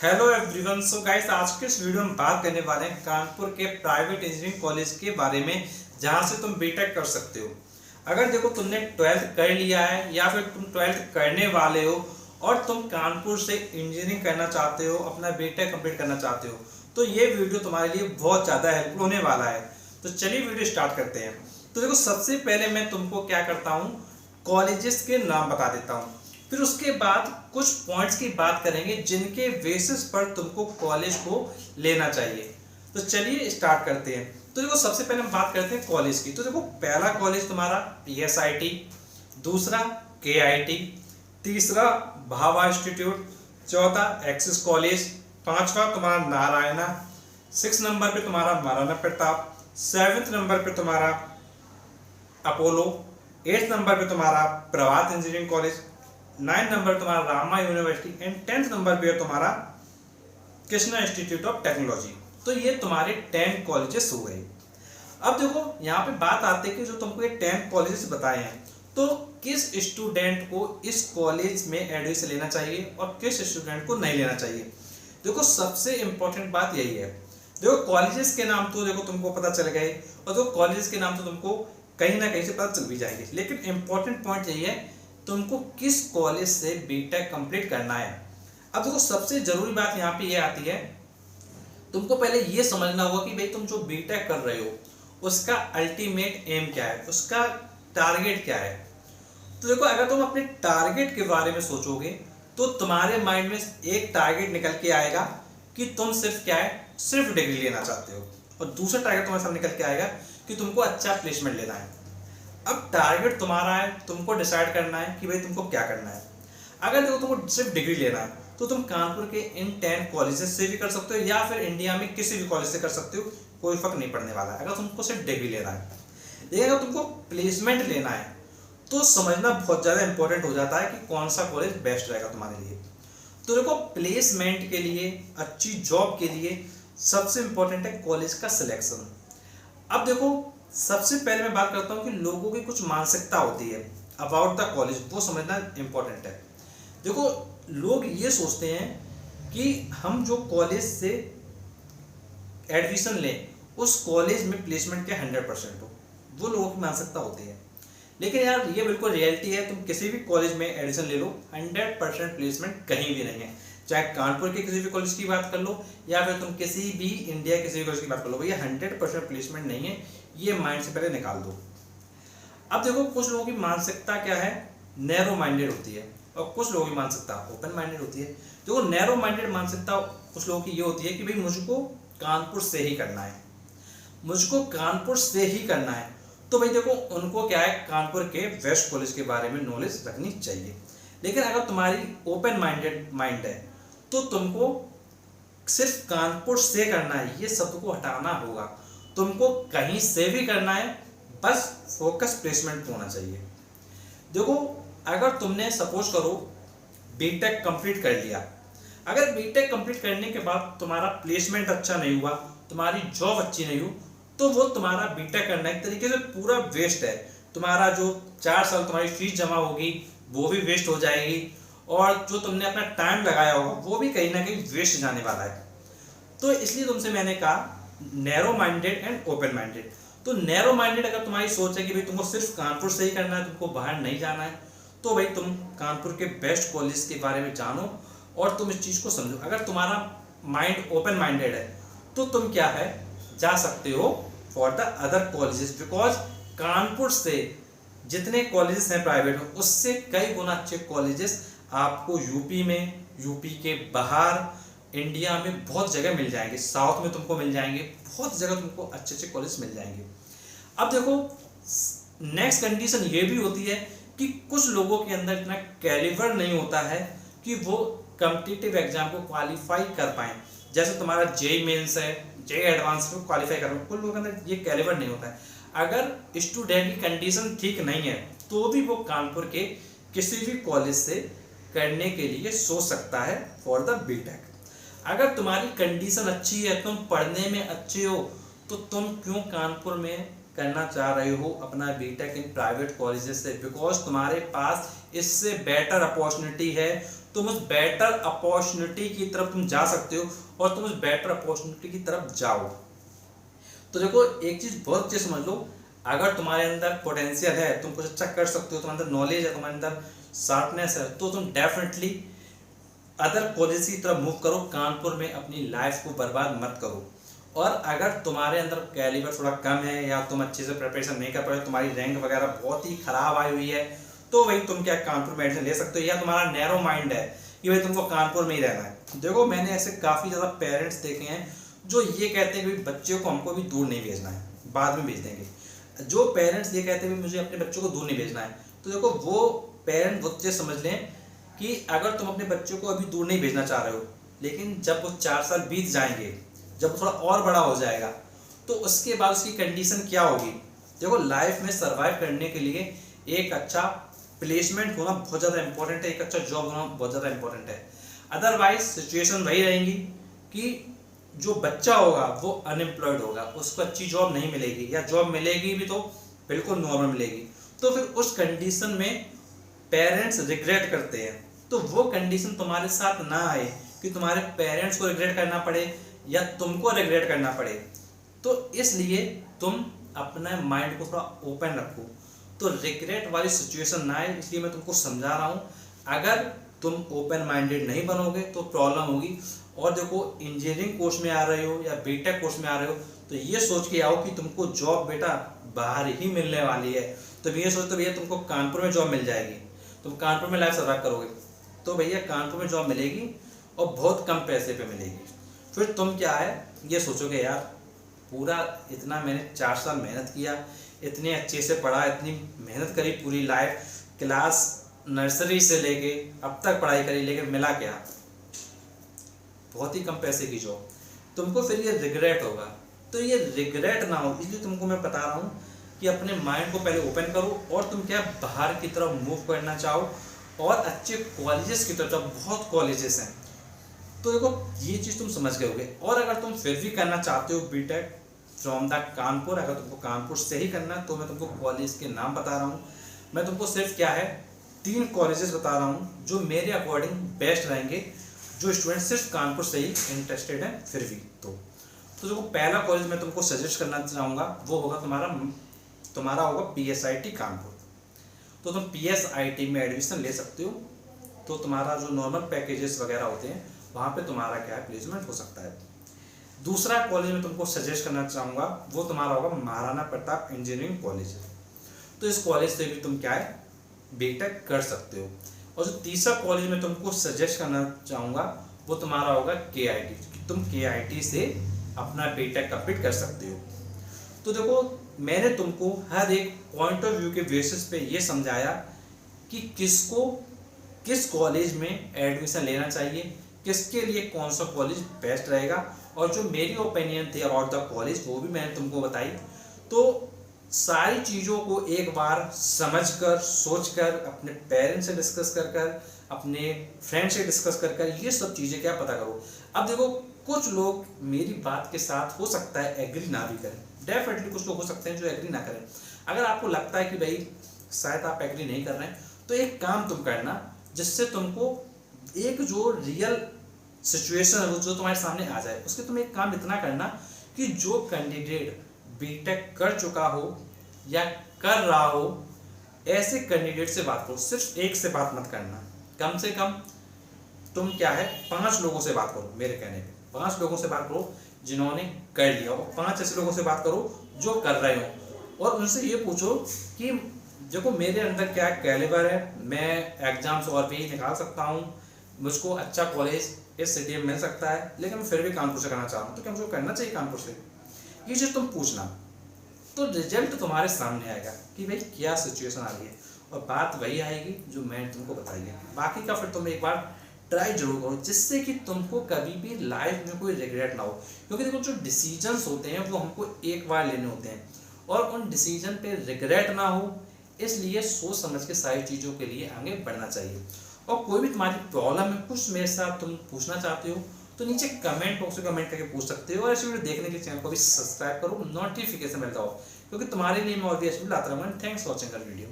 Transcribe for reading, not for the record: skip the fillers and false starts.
Hello everyone. So guys, आज के इस वीडियो में बात करने वाले हैं कानपुर के प्राइवेट इंजीनियरिंग कॉलेज के बारे में, जहां से तुम बीटेक कर सकते हो। अगर देखो तुमने 12th कर लिया है या फिर तुम 12th करने वाले हो और तुम कानपुर से इंजीनियरिंग करना चाहते हो, अपना बीटेक कंप्लीट करना चाहते हो, तो ये वीडियो तुम्हारे लिए बहुत ज़्यादा हेल्पफुल होने वाला है। तो चलिए वीडियो स्टार्ट करते हैं। तो देखो, सबसे पहले मैं तुमको क्या करता हूँ, कॉलेजेस के नाम बता देता हूँ। फिर उसके बाद कुछ पॉइंट्स की बात करेंगे जिनके बेसिस पर तुमको कॉलेज को लेना चाहिए। तो चलिए स्टार्ट करते हैं। तो देखो, सबसे पहले हम बात करते हैं कॉलेज की। तो देखो, पहला कॉलेज तुम्हारा PSIT, दूसरा KIT, तीसरा भाभा इंस्टीट्यूट, चौथा एक्सिस कॉलेज, पांचवा तुम्हारा नारायणा, 6 नंबर पे तुम्हारा महाराणा प्रताप, 7th नंबर पे तुम्हारा अपोलो, 8th नंबर पे तुम्हारा प्रभात इंजीनियरिंग कॉलेज, 9 नंबर तुम्हारा Rama university and 10th number पे तुम्हारा कृष्णा इंस्टीट्यूट ऑफ टेक्नोलॉजी। तो ये तुम्हारे 10 कॉलेजेस हो गए। अब देखो, यहाँ पे बात आती है कि जो तुमको ये 10 कॉलेजेस बताए हैं, तो किस स्टूडेंट को इस कॉलेज में एडमिशन लेना चाहिए और किस स्टूडेंट को नहीं लेना चाहिए। देखो, सबसे इंपॉर्टेंट बात यही है। देखो, कॉलेजेस के नाम तो देखो तुमको पता चल गए, और देखो कॉलेजेस के नाम तो तुमको कहीं ना कहीं से पता चल भी जाएंगे, लेकिन इंपॉर्टेंट पॉइंट यही है तुमको किस कॉलेज से बीटेक कंप्लीट करना है। अब देखो, सबसे जरूरी बात यहाँ पे ये आती है, तुमको पहले ये समझना होगा कि भाई तुम जो बीटेक कर रहे हो उसका अल्टीमेट एम क्या है, उसका टारगेट क्या है। तो देखो, अगर तुम अपने टारगेट के बारे में सोचोगे तो तुम्हारे माइंड में एक टारगेट निकल के आएगा कि तुम सिर्फ क्या है, सिर्फ डिग्री लेना चाहते हो, और दूसरा टारगेट तुम्हारे सामने निकल के आएगा कि तुमको अच्छा प्लेसमेंट लेना है। अब टारगेट तुम्हारा है, तुमको डिसाइड करना है कि भाई तुमको क्या करना है। अगर देखो तुमको सिर्फ डिग्री लेना है तो तुम कानपुर के इन 10 कॉलेजेस से भी कर सकते हो या फिर इंडिया में किसी भी कॉलेज से कर सकते हो, कोई फर्क नहीं पड़ने वाला है अगर तुमको सिर्फ डिग्री लेना है। लेकिन अगर तुमको प्लेसमेंट लेना है तो समझना बहुत ज़्यादा इंपॉर्टेंट हो जाता है कि कौन सा कॉलेज बेस्ट रहेगा तुम्हारे लिए। तो देखो, प्लेसमेंट के लिए, अच्छी जॉब के लिए सबसे इंपॉर्टेंट है कॉलेज का सिलेक्शन। अब देखो, सबसे पहले मैं बात करता हूँ कि लोगों की कुछ मानसिकता होती है अबाउट द कॉलेज, वो समझना इंपॉर्टेंट है। देखो, लोग ये सोचते हैं कि हम जो कॉलेज से एडमिशन लें उस कॉलेज में प्लेसमेंट के 100% हो, वो लोगों की मानसिकता होती है। लेकिन यार, ये बिल्कुल रियलिटी है। तुम किसी भी कॉलेज में एडमिशन ले लो, 100% प्लेसमेंट कहीं भी नहीं है। चाहे कानपुर के किसी भी कॉलेज की बात कर लो या फिर तुम किसी भी इंडिया किसी भी कॉलेज की बात कर लो, भैया 100% प्लेसमेंट नहीं है, ये माइंड से पहले निकाल दो। अब देखो, कुछ लोगों की मानसिकता क्या है, नैरो माइंडेड होती है, और कुछ लोगों की मानसिकता ओपन माइंडेड होती है। देखो, नैरो माइंडेड मानसिकता कुछ लोगों की ये होती है कि भाई मुझको कानपुर से ही करना है, मुझको कानपुर से ही करना है। तो भाई देखो, उनको क्या है, कानपुर के बेस्ट कॉलेज के बारे में नॉलेज रखनी चाहिए। लेकिन अगर तुम्हारी ओपन माइंडेड माइंड है तो तुमको सिर्फ कानपुर से करना है, ये शब्द को हटाना होगा। तुमको कहीं से भी करना है, बस फोकस प्लेसमेंट पे होना चाहिए। देखो, अगर तुमने सपोज करो बीटेक कंप्लीट कर लिया, अगर बीटेक कंप्लीट करने के बाद तुम्हारा प्लेसमेंट अच्छा नहीं हुआ, तुम्हारी जॉब अच्छी नहीं हुई, तो वो तुम्हारा बीटेक करना एक तरीके से पूरा वेस्ट है। तुम्हारा जो 4 साल तुम्हारी फीस जमा होगी वो भी वेस्ट हो जाएगी, और जो तुमने अपना टाइम लगाया होगा वो भी कहीं ना कहीं वेस्ट जाने वाला है। तो इसलिए तुमसे मैंने कहा narrow minded and open minded. तो नैरो माइंडेड अगर तुम्हारी सोच है कि भाई तुमको सिर्फ कानपुर से ही करना है, तुमको बाहर नहीं जाना है, तो भाई तुम कानपुर के बेस्ट कॉलेज के बारे में जानो और तुम इस चीज़ को समझो। अगर तुम्हारा माइंड ओपन माइंडेड है तो तुम क्या है, जा सकते हो for the other colleges, because Kanpur से जितने कॉलेजेस हैं प्राइवेट में, उससे कई गुना अच्छे कॉलेजेस आपको यूपी में, यूपी के बाहर, इंडिया में बहुत जगह मिल जाएंगे। साउथ में तुमको मिल जाएंगे, बहुत जगह तुमको अच्छे अच्छे कॉलेज मिल जाएंगे। अब देखो, नेक्स्ट कंडीशन ये भी होती है कि कुछ लोगों के अंदर इतना कैलिबर नहीं होता है कि वो कॉम्पिटिटिव एग्जाम को क्वालिफाई कर पाएँ। जैसे तुम्हारा जेई मेंस है, जेई एडवांस को क्वालिफाई कर पाए, कुछ लोगों के अंदर ये कैलिबर नहीं होता है। अगर स्टूडेंट की कंडीशन ठीक नहीं है तो भी वो कानपुर के किसी भी कॉलेज से करने के लिए सोच सकता है फॉर द बीटेक। अगर तुम्हारी कंडीशन अच्छी है, तुम पढ़ने में अच्छे हो, तो तुम क्यों कानपुर में करना चाह रहे हो अपना बीटेक इन प्राइवेट कॉलेजेस से, बिकॉज तुम्हारे पास इससे बेटर अपॉर्चुनिटी है। तुम उस बेटर अपॉर्चुनिटी की तरफ तुम जा सकते हो और तुम उस बेटर अपॉर्चुनिटी की तरफ जाओ। तो देखो एक चीज बहुत अच्छे समझ लो, अगर तुम्हारे अंदर पोटेंशियल है, तुम कुछ अच्छा कर सकते हो, तुम्हारे अंदर नॉलेज है, तुम्हारे अंदर शार्पनेस है, तो तुम डेफिनेटली अदर कॉलेज की तरफ मूव करो। कानपुर में अपनी लाइफ को बर्बाद मत करो। और अगर तुम्हारे अंदर कैलिबर थोड़ा कम है या तुम अच्छे से प्रिपरेशन नहीं कर पाए, तुम्हारी रैंक वगैरह बहुत ही खराब आई हुई है, तो भाई तुम क्या कानपुर में एडमिशन ले सकते हो। या तुम्हारा नैरो माइंड है कि भाई तुमको कानपुर में ही रहना है। देखो मैंने ऐसे काफ़ी ज़्यादा पेरेंट्स देखे हैं जो ये कहते हैं कि बच्चे को हमको भी दूर नहीं भेजना है, बाद में भेज देंगे। जो पेरेंट्स ये कहते हैं कि मुझे अपने बच्चों को दूर नहीं भेजना है, तो देखो वो पेरेंट बच्चे समझ लें कि अगर तुम अपने बच्चों को अभी दूर नहीं भेजना चाह रहे हो, लेकिन जब वो 4 साल बीत जाएंगे, जब थोड़ा और बड़ा हो जाएगा, तो उसके बाद उसकी कंडीशन क्या होगी। देखो लाइफ में सरवाइव करने के लिए एक अच्छा प्लेसमेंट होना बहुत ज़्यादा इंपॉर्टेंट है, एक अच्छा जॉब होना बहुत ज़्यादा इंपॉर्टेंट है। अदरवाइज सिचुएशन वही रहेंगी कि जो बच्चा होगा वो अनएम्प्लॉयड होगा, उसको अच्छी जॉब नहीं मिलेगी, या जॉब मिलेगी भी तो बिल्कुल नॉर्मल मिलेगी। तो फिर उस कंडीशन में पेरेंट्स रिग्रेट करते हैं। तो वो कंडीशन तुम्हारे साथ ना आए कि तुम्हारे पेरेंट्स को रिग्रेट करना पड़े या तुमको रिग्रेट करना पड़े। तो इसलिए तुम अपने माइंड को थोड़ा ओपन रखो, तो रिग्रेट वाली सिचुएशन ना आए, इसलिए मैं तुमको समझा रहा हूँ। अगर तुम ओपन माइंडेड नहीं बनोगे तो प्रॉब्लम होगी। और देखो इंजीनियरिंग कोर्स में आ रहे हो या बीटेक कोर्स में आ रहे हो, तो ये सोच के आओ कि तुमको जॉब बेटा बाहर ही मिलने वाली है। तो ये सोचते भैया तुमको कानपुर में जॉब मिल जाएगी, तुम कानपुर में लाइफ सर्वाइव करोगे, तो भैया कानपुर में जॉब मिलेगी और बहुत कम पैसे पे मिलेगी। फिर तुम क्या है ये सोचोगे, यार पूरा इतना मैंने 4 साल मेहनत किया, इतने अच्छे से पढ़ा, इतनी मेहनत करी, पूरी लाइफ क्लास नर्सरी से लेके अब तक पढ़ाई करी, लेकिन मिला क्या, बहुत ही कम पैसे की जॉब। तुमको फिर ये रिग्रेट होगा। तो ये रिग्रेट ना हो, इसलिए तुमको मैं बता रहा हूँ कि अपने माइंड को पहले ओपन करो और तुम क्या बाहर की तरफ मूव करना चाहो और अच्छे कॉलेजेस की तरफ जाओ। बहुत कॉलेजेस हैं, तो देखो ये चीज़ तुम समझ गए होगे। और अगर तुम फिर भी करना चाहते हो बीटेक फ्रॉम द कानपुर, अगर तुमको कानपुर से ही करना है, तो मैं तुमको कॉलेज के नाम बता रहा हूँ। मैं तुमको सिर्फ क्या है 3 कॉलेजेस बता रहा हूँ जो मेरे अकॉर्डिंग बेस्ट रहेंगे, जो स्टूडेंट सिर्फ कानपुर से ही इंटरेस्टेड है फिर भी। तो देखो पहला कॉलेज मैं तुमको सजेस्ट करना चाहूँगा वो होगा तुम्हारा होगा PSIT कानपुर। तो तुम PSIT में एडमिशन ले सकते हो। तो तुम्हारा जो नॉर्मल पैकेजेस वगैरह होते हैं वहाँ पे तुम्हारा क्या है प्लेसमेंट हो सकता है। दूसरा कॉलेज में तुमको सजेस्ट करना चाहूँगा वो तुम्हारा होगा महाराणा प्रताप इंजीनियरिंग कॉलेज। तो इस कॉलेज से भी तुम क्या है बीटेक कर सकते हो। और जो तीसरा कॉलेज में तुमको सजेस्ट करना चाहूँगा वो तुम्हारा होगा KIT। तुम KIT से अपना बीटेक कंप्लीट कर सकते हो। तो देखो मैंने तुमको हर एक पॉइंट ऑफ व्यू के बेसिस पे ये समझाया कि किसको किस कॉलेज में एडमिशन लेना चाहिए, किसके लिए कौन सा कॉलेज बेस्ट रहेगा, और जो मेरी ओपिनियन थी अबाउट द कॉलेज वो भी मैंने तुमको बताई। तो सारी चीज़ों को एक बार समझकर सोचकर अपने पेरेंट्स से डिस्कस कर अपने फ्रेंड से डिस्कस कर ये सब चीज़ें क्या पता करो। अब देखो कुछ लोग मेरी बात के साथ हो सकता है एग्री ना भी करें, डेफिनेटली कुछ लोग हो सकते हैं जो एग्री ना करें। अगर आपको लगता है कि भाई शायद आप एग्री नहीं कर रहे हैं, तो एक काम तुम करना जिससे तुमको एक जो रियल सिचुएशन है वो जो तुम्हारे सामने आ जाए, उसके तुम एक काम इतना करना कि जो कैंडिडेट बीटेक कर चुका हो या कर रहा हो ऐसे कैंडिडेट से बात करो। सिर्फ एक से बात मत करना, कम से कम तुम क्या है 5 लोगों से बात करो। मेरे कहने पे 5 लोगों से बात करो जिन्होंने कर लिया, और 5 ऐसे लोगों से बात करो जो कर रहे हो, और उनसे ये पूछो कि देखो मेरे अंदर क्या कैलिबर है, मैं एग्जाम्स और भी निकाल सकता हूँ, मुझको अच्छा कॉलेज इस सिटी में मिल सकता है, लेकिन मैं फिर भी कानपुर से करना चाह रहा हूँ, तो क्या मुझको करना चाहिए कानपुर से। ये चीज़ तुम पूछना, तो रिजल्ट तुम्हारे सामने आएगा कि भाई क्या सिचुएशन आ रही है, और बात वही आएगी जो मैंने तुमको बताई है। बाकी का फिर तुम एक बार ट्राई जरूर करो, जिससे कि तुमको कभी भी लाइफ में कोई रिग्रेट ना हो। क्योंकि देखो जो डिसीजंस होते हैं वो हमको एक बार लेने होते हैं, और उन डिसीजन पे रिग्रेट ना हो, इसलिए सोच समझ के सारी चीज़ों के लिए आगे बढ़ना चाहिए। और कोई भी तुम्हारी प्रॉब्लम है, कुछ मेरे साथ तुम पूछना चाहते हो, तो नीचे कमेंट बॉक्स में कमेंट करके पूछ सकते हो। और ऐसे वीडियो देखने के चैनल को भी सब्सक्राइब करो, नोटिफिकेशन मिलता हो, क्योंकि तुम्हारे लिए मैं और भी ऐसे वीडियो लाता रहूँगा। Thanks for watching the video.